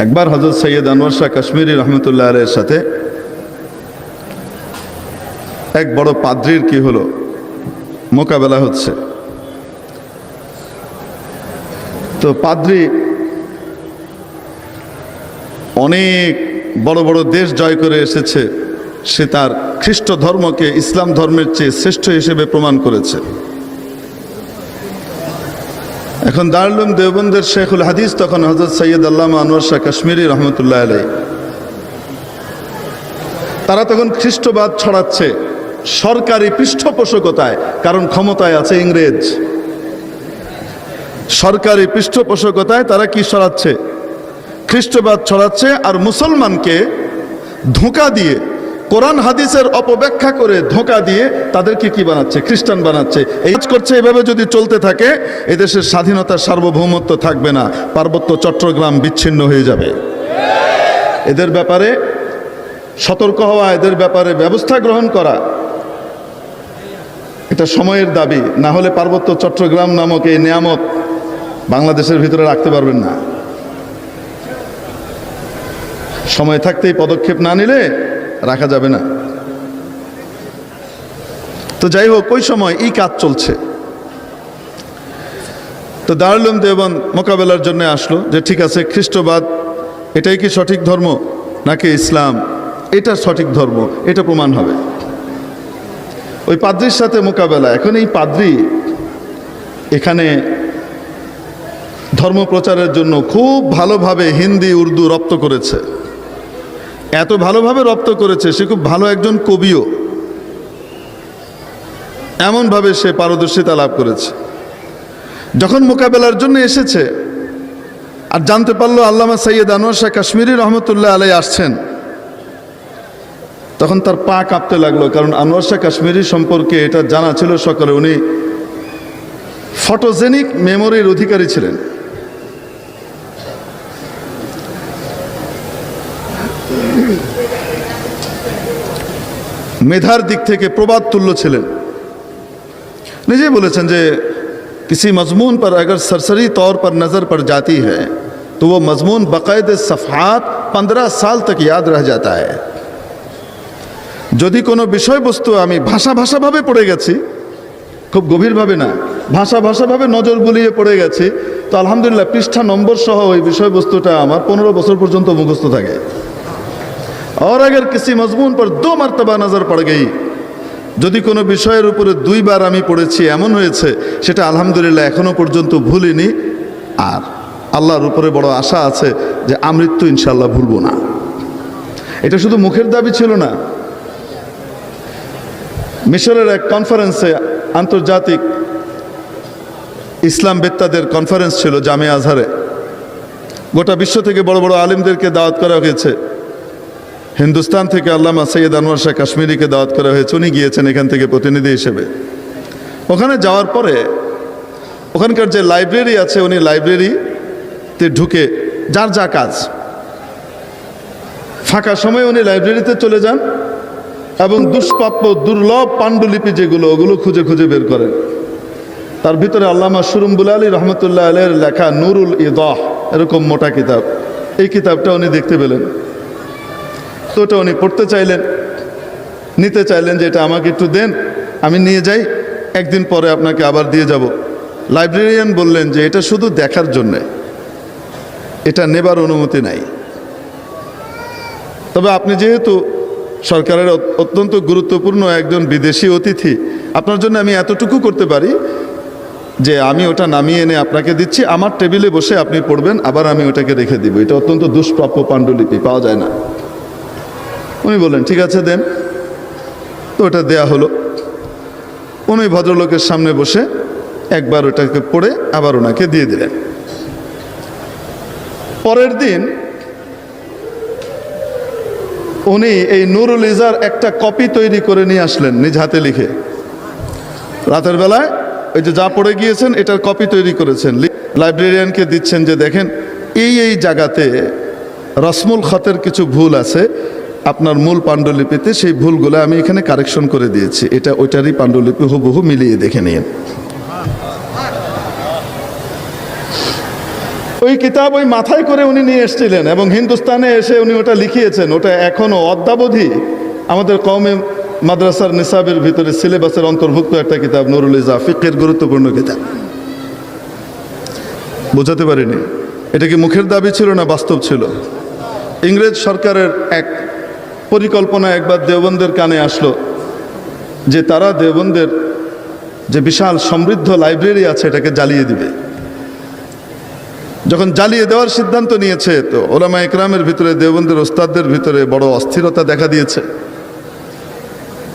একবার হযরত সৈয়দ আনোয়ার শাহ কাশ্মীরি রহমতুল্লাহ আলাইহির সাথে এক বড় পাদ্রীর কি হলো, মোকাবেলা হচ্ছে। তো পাদ্রী অনেক বড় বড় দেশ জয় করে এসেছে, সে তার খ্রিস্ট ধর্মকে ইসলাম ধর্মের চেয়ে শ্রেষ্ঠ হিসেবে প্রমাণ করেছে। এখন দারুল উলুম দেওবন্দের শেখুল হাদিস তখন হযরত সৈয়দ আল্লামা আনোয়ার শাহ কাশ্মীরি রহমতুল্লাহ আলাইহি, তারা তখন খ্রিস্টবাদ ছড়াচ্ছে সরকারি পৃষ্ঠপোষকতায়, কারণ ক্ষমতায় আছে ইংরেজ। সরকারি পৃষ্ঠপোষকতায় তারা কি ছড়াচ্ছে? খ্রিস্টবাদ ছড়াচ্ছে, আর মুসলমানকে ধোঁকা দিয়ে, কোরআন হাদিসের অপব্যাখ্যা করে ধোঁকা দিয়ে তাদেরকে কি বানাচ্ছে? খ্রিস্টান বানাচ্ছে। এই কাজ করছে। এভাবে যদি চলতে থাকে এদেশের স্বাধীনতার সার্বভৌমত্ব থাকবে না, পার্বত্য চট্টগ্রাম বিচ্ছিন্ন হয়ে যাবে। এদের ব্যাপারে সতর্ক হওয়া, এদের ব্যাপারে ব্যবস্থা গ্রহণ করা, এটা সময়ের দাবি। না হলে পার্বত্য চট্টগ্রাম নামক এই নিয়ামত বাংলাদেশের ভিতরে রাখতে পারবেন না। সময় থাকতেই পদক্ষেপ না নিলে রাখা যাবে না। তো যাই হোক, ওই সময় এই কাজ চলছে। তো দারুল উলুম দেওবন্দ মোকাবেলার জন্য আসলো যে ঠিক আছে, খ্রিস্টবাদ এটাই কি সঠিক ধর্ম নাকি ইসলাম এটা সঠিক ধর্ম, এটা প্রমাণ হবে। ওই পাদ্রীর সাথে মোকাবেলা। এখন এই পাদ্রী এখানে ধর্ম প্রচারের জন্য খুব ভালোভাবে হিন্দি উর্দু রপ্ত করেছে। এত ভালোভাবে রপ্ত করেছে, সে খুব ভালো একজন কবিও, এমনভাবে সে পারদর্শিতা লাভ করেছে। যখন মোকাবেলার জন্য এসেছে আর জানতে পারলো আল্লামা সৈয়দ আনোয়ার শাহ কাশ্মীরি রহমতুল্লাহ আলাইহি আসছেন, তখন তার পা কাঁপতে লাগলো। কারণ আনোয়ার শাহ কাশ্মীরি সম্পর্কে এটা জানা ছিল সকলে, উনি ফটোজেনিক মেমোরির অধিকারী ছিলেন। মেধার দিক থেকে প্রবাদ তুল্য ছিলেন। নিজেই বলেছেন যে किसी मजमून पर अगर सरसरी तौर पर नज़र पड़ जाती है तो वो मजमून बाकायदे सफ़हात 15 साल तक याद रह जाता है। যদি কোনো বিষয়বস্তু আমি ভাষাভাবে পড়ে গেছি, খুব গভীরভাবে না, ভাষাভাবে নজর বুলিয়ে পড়ে গেছি, তো আলহামদুলিল্লাহ পৃষ্ঠা নম্বর সহ ওই বিষয়বস্তুটা আমার 15 বছর পর্যন্ত মুখস্থ থাকে। और अगर किसी मजमून पर 2 मरतबा नज़र पड़ गई, যদি কোনো বিষয়ের উপরে 2 বার আমি পড়েছি, এমন হয়েছে সেটা আলহামদুলিল্লাহ এখনো পর্যন্ত ভুলিনি। আর আল্লাহর উপরে বড় আশা আছে যে আমৃত্যু ইনশাআল্লাহ ভুলবো না। এটা শুধু মুখের দাবি ছিল না। মিশরের এক কনফারেন্সে, আন্তর্জাতিক ইসলাম বেত্তাদের কনফারেন্স ছিল জামিয়া আজহারে। গোটা বিশ্ব থেকে বড় বড় আলিমদেরকে দাওয়াত করা হয়েছে। হিন্দুস্তান থেকে আল্লামা সৈয়দ আনোয়ার শাহ কাশ্মীরিকে দাওয়াত করা হয়েছে, উনি গিয়েছেন এখান থেকে প্রতিনিধি হিসেবে। ওখানে যাওয়ার পরে ওখানকার যে লাইব্রেরি আছে, উনি লাইব্রেরিতে ঢুকে যার যা কাজ, ফাঁকা সময়ে উনি লাইব্রেরিতে চলে যান এবং দুষ্প্রাপ্য দুর্লভ পাণ্ডুলিপি যেগুলো, ওগুলো খুঁজে খুঁজে বের করেন। তার ভিতরে আল্লামা সুরুম্বুল আলী রহমতুল্লাহ আলাইহির লেখা নুরুল ইদাহ, এরকম মোটা কিতাব, এই কিতাবটা উনি দেখতে পেলেন। তো ওটা উনি পড়তে চাইলেন, নিতে চাইলেন যে এটা আমাকে একটু দেন, আমি নিয়ে যাই, একদিন পরে আপনাকে আবার দিয়ে যাব। লাইব্রেরিয়ান বললেন যে এটা শুধু দেখার জন্যে, এটা নেবার অনুমতি নাই। তবে আপনি যেহেতু সরকারের অত্যন্ত গুরুত্বপূর্ণ একজন বিদেশি অতিথি, আপনার জন্য আমি এতটুকু করতে পারি যে আমি ওটা নামিয়ে এনে আপনাকে দিচ্ছি, আমার টেবিলে বসে আপনি পড়বেন, আবার আমি ওটাকে রেখে দিব। এটা অত্যন্ত দুষ্প্রাপ্য পাণ্ডুলিপি, পাওয়া যায় না। উনি বললেন ঠিক আছে দেন। তো ওটা দেয়া হলো। উনি ভদ্রলোকের সামনে বসে একবার ওটাকে পড়ে আবার ওনাকে দিয়ে দিলেন। পরের দিন উনি এই নুরুল ইজার একটা কপি তৈরি করে নিয়ে আসলেন, নিজ হাতে লিখে। রাতের বেলায় ওই যে যা পড়ে গিয়েছেন এটার কপি তৈরি করেছেন, লাইব্রেরিয়ানকে দিচ্ছেন যে দেখেন এই জায়গাতে রসমুল খতের কিছু ভুল আছে আপনার মূল পাণ্ডুলিপিতে, সেই ভুলগুলো আমি এখানে কারেকশন করে দিয়েছি, এটা ওইটারই পাণ্ডুলিপি, হুবহু মিলিয়ে দেখে নিন। ওই কিতাব ওই মাথায় করে উনি নিয়ে এসেছিলেন এবং হিন্দুস্তানে এসে উনি ওটা লিখিয়েছেন। ওটা এখনও অদ্যাবধি আমাদের কওমে মাদ্রাসার নিসাবের ভিতরে সিলেবাসের অন্তর্ভুক্ত একটা কিতাব, নুরুল ইজা, ফিকহের গুরুত্বপূর্ণ কিতাব। বোঝাতে পারিনি। এটা কি মুখের দাবি ছিল না বাস্তব ছিল? ইংরেজ সরকারের এক পরিকল্পনা একবার দেওবন্দের কানে আসলো যে তারা দেওবন্দের যে বিশাল সমৃদ্ধ লাইব্রেরি আছে এটাকে জ্বালিয়ে দিবে। যখন জ্বালিয়ে দেওয়ার সিদ্ধান্ত নিয়েছে তো ওলামা ইকরামের ভিতরে, দেওবন্দের ওস্তাদদের ভিতরে বড় অস্থিরতা দেখা দিয়েছে।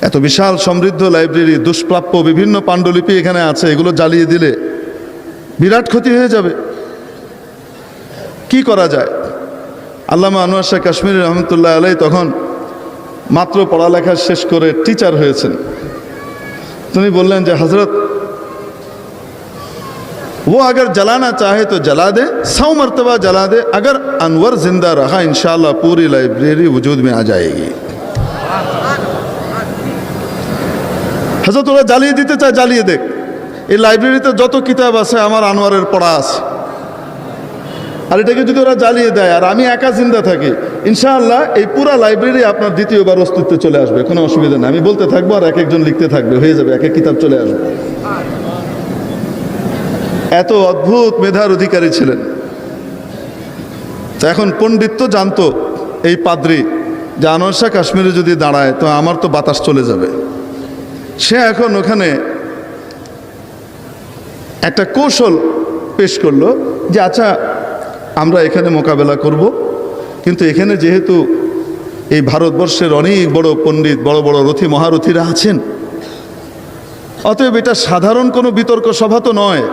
এত বিশাল সমৃদ্ধ লাইব্রেরি, দুষ্প্রাপ্য বিভিন্ন পাণ্ডুলিপি এখানে আছে, এগুলো জ্বালিয়ে দিলে বিরাট ক্ষতি হয়ে যাবে। কি করা যায়? আল্লামা আনোয়ার শাহ কাশ্মীরি রহমতুল্লাহ আলাই তখন মাত্র পড়ালেখা শেষ করে টিচার হয়েছেন। তিনি বললেন যে হজরত, वो अगर जलाना चाहे तो जला दे, 100 मरतबा जला दे, अगर अनवर जिंदा रहा इंशाअल्लाह पूरी लाइब्रेरी वजूद में आ जाएगी। हजरत ওরা জ্বালিয়ে দিতে চায়, জ্বালিয়ে দেখ। এই লাইব্রেরিতে যত কিতাব আছে আমার আনোয়ারের পড়া আছে, আর এটাকে যদি ওরা জ্বালিয়ে দেয় আর আমি একা জিন্দা থাকি, ইনশাআল্লাহ এই পুরা লাইব্রেরি আপনার দ্বিতীয়বার অস্তিত্বে চলে আসবে, কোনো অসুবিধা নেই। আমি বলতে থাকবো আর এক একজন লিখতে থাকবে, হয়ে যাবে, এক এক কিতাব চলে আসবে। এত অদ্ভুত মেধার অধিকারী ছিলেন। এখন পণ্ডিত জানতো এই পাদ্রী যে আনোয়ার শাহ কাশ্মীরে যদি দাঁড়ায় তো আমার তো বাতাস চলে যাবে। সে এখন ওখানে একটা কৌশল পেশ করলো যে আচ্ছা আমরা এখানে মোকাবেলা করব, কিন্তু এখানে যেহেতু এই ভারতবর্ষের অনেক বড় পণ্ডিত, বড় বড় রথী মহারথীরা আছেন, অতএব এটা সাধারণ কোনো বিতর্ক সভা তো নয়,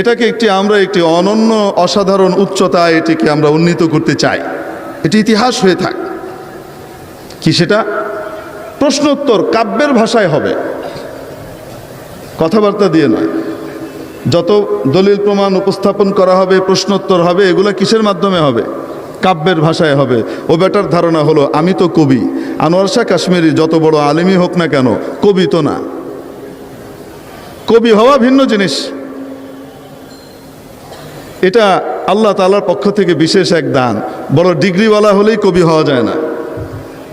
এটাকে আমরা একটি অনন্য অসাধারণ উচ্চতায় এটিকে আমরা উন্নীত করতে চাই, এটি ইতিহাস হয়ে থাক। কি সেটা? প্রশ্নোত্তর কাব্যের ভাষায় হবে, কথাবার্তা দিয়ে নয়। যত দলিল প্রমাণ উপস্থাপন করা হবে, প্রশ্নোত্তর হবে, এগুলো কিসের মাধ্যমে হবে? কাব্যের ভাষায় হবে। ও বেটার ধারণা হলো আমি তো কবি, আনোয়ার শাহ কাশ্মীরি যত বড় আলেমই হোক না কেন কবি তো না। কবি হওয়া ভিন্ন জিনিস, এটা আল্লাহ তাআলার পক্ষ থেকে বিশেষ এক দান। বড় ডিগ্রিওয়ালা হলেই কবি হওয়া যায় না,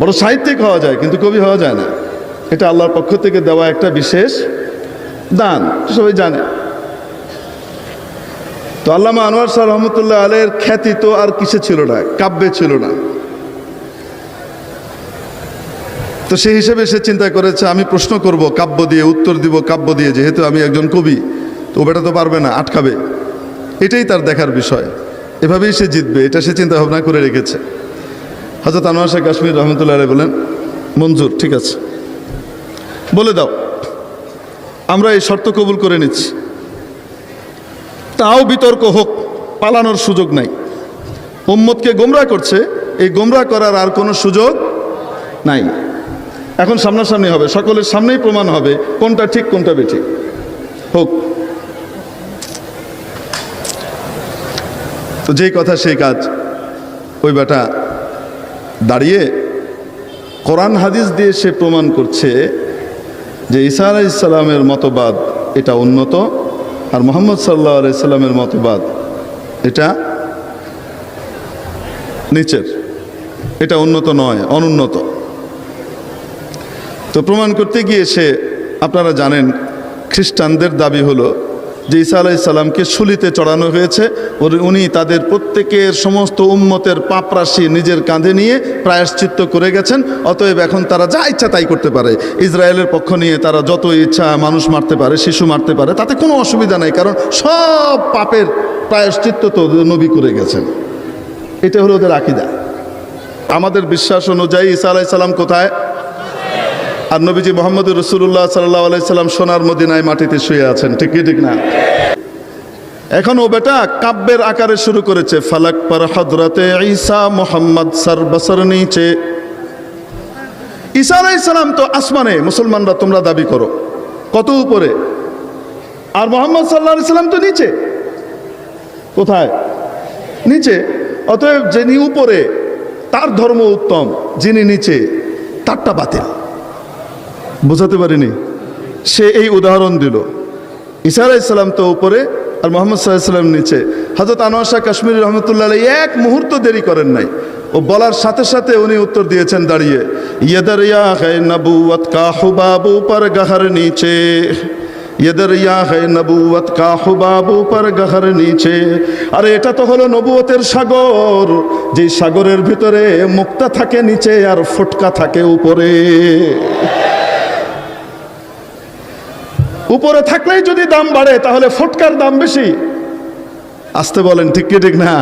বড় সাহিত্যিক হওয়া যায় কিন্তু কবি হওয়া যায় না। এটা আল্লাহর পক্ষ থেকে দেওয়া একটা বিশেষ দান, সবাই জানে। তো আল্লামা আনোয়ার শাহ রহমতুল্লাহ আলাইহির খ্যাতি তো আর কিসে ছিল না, কাব্যে ছিল না। তো সেই হিসেবে সে চিন্তা করেছে আমি প্রশ্ন করব কাব্য দিয়ে, উত্তর দিব কাব্য দিয়ে, যেহেতু আমি একজন কবি। তো বেটা তো পারবে না, আটকাবে, এটাই তার দেখার বিষয়, এভাবেই সে জিতবে, এটা সে চিন্তা ভাবনা করে রেখেছে। হযরত আনোয়ার শাহ কাশ্মীর রহমতুল্লাহ আলাইহি বলেন মঞ্জুর, ঠিক আছে, বলে দাও, আমরা এই শর্ত কবুল করে নিচ্ছি। তাও বিতর্ক হোক, পালানোর সুযোগ নাই। উম্মতকে গোমরাহ করছে, এই গোমরাহ করার আর কোনো সুযোগ নাই। এখন সামনাসামনি হবে, সকলের সামনেই প্রমাণ হবে কোনটা ঠিক কোনটা বেঠিক। হোক। তো যেই কথা সেই কাজ। ওই বেটা দাঁড়িয়ে কোরআন হাদিস দিয়ে সে প্রমাণ করছে যে ঈসা আলাইহিস সালামের মতবাদ এটা উন্নত, আর মুহাম্মদ সাল্লাল্লাহু আলাইহি সাল্লামের মতবাদ এটা নিচের, এটা উন্নত নয়, অনুন্নত। তো প্রমাণ করতে গিয়ে সে, আপনারা জানেন খ্রিস্টানদের দাবি হলো যে ঈসা আলাইহিস সালামকে শুলিতে চড়ানো হয়েছে, উনি তাদের প্রত্যেকের সমস্ত উম্মতের পাপরাশি নিজের কাঁধে নিয়ে প্রায়শ্চিত্ত করে গেছেন, অতএব এখন তারা যা ইচ্ছা তাই করতে পারে। ইসরায়েলের পক্ষ নিয়ে তারা যত ইচ্ছা মানুষ মারতে পারে, শিশু মারতে পারে, তাতে কোনো অসুবিধা নাই, কারণ সব পাপের প্রায়শ্চিত্ত তো নবী করে গেছেন। এটা হলো ওদের আকীদা। আমাদের বিশ্বাস অনুযায়ী ঈসা আলাইহিস সালাম কোথায়? আর নবীজি মুহাম্মদ রাসূলুল্লাহ সাল্লাল্লাহু আলাইহি সাল্লাম সোনার মদিনায় মাটিতে শুয়ে আছেন, ঠিক কি ঠিক না? এখন ও বেটা কাব্যের আকারে শুরু করেছে, ফালাক পর হযরতে ঈসা মুহাম্মদ সর বসর নিচে। ঈসা আলাইহিস সালাম তো আসমানে, মুসলমানরা তোমরা দাবি করো, কত উপরে, আর মুহাম্মদ সাল্লাল্লাহু আলাইহি সাল্লাম তো নিচে। কোথায়? নিচে। অতএব যিনি উপরে তার ধর্ম উত্তম, যিনি নিচে তারটা বাতিল। বোঝাতে পারিনি? সে এই উদাহরণ দিল, ঈসা আলাইহিস সালাম তো উপরে আর মুহাম্মদ সাল্লাল্লাহু আলাইহি সাল্লাম নিচে। হযরত আনোয়ার শাহ কাশ্মীরি রহমতুল্লাহ আলাইহি এক মুহূর্ত দেরি করেন নাই, ও বলার সাথে সাথে উনি উত্তর দিয়েছেন দাঁড়িয়ে, ইয়ে দরিয়া है नबूवत का हुबाब ऊपर गहर नीचे, ये दरिया है नबूवत का हुबाब ऊपर गहर नीचे। আরে এটা তো হলো নবুয়তের সাগর, যে সাগরের ভিতরে মুক্তা থাকে নিচে আর ফুটকা থাকে উপরে। উপরে থাকলেই যদি দাম বাড়ে তাহলে ফুটকার দাম বেশি। আসতে বলেন, ঠিক কি ঠিক না?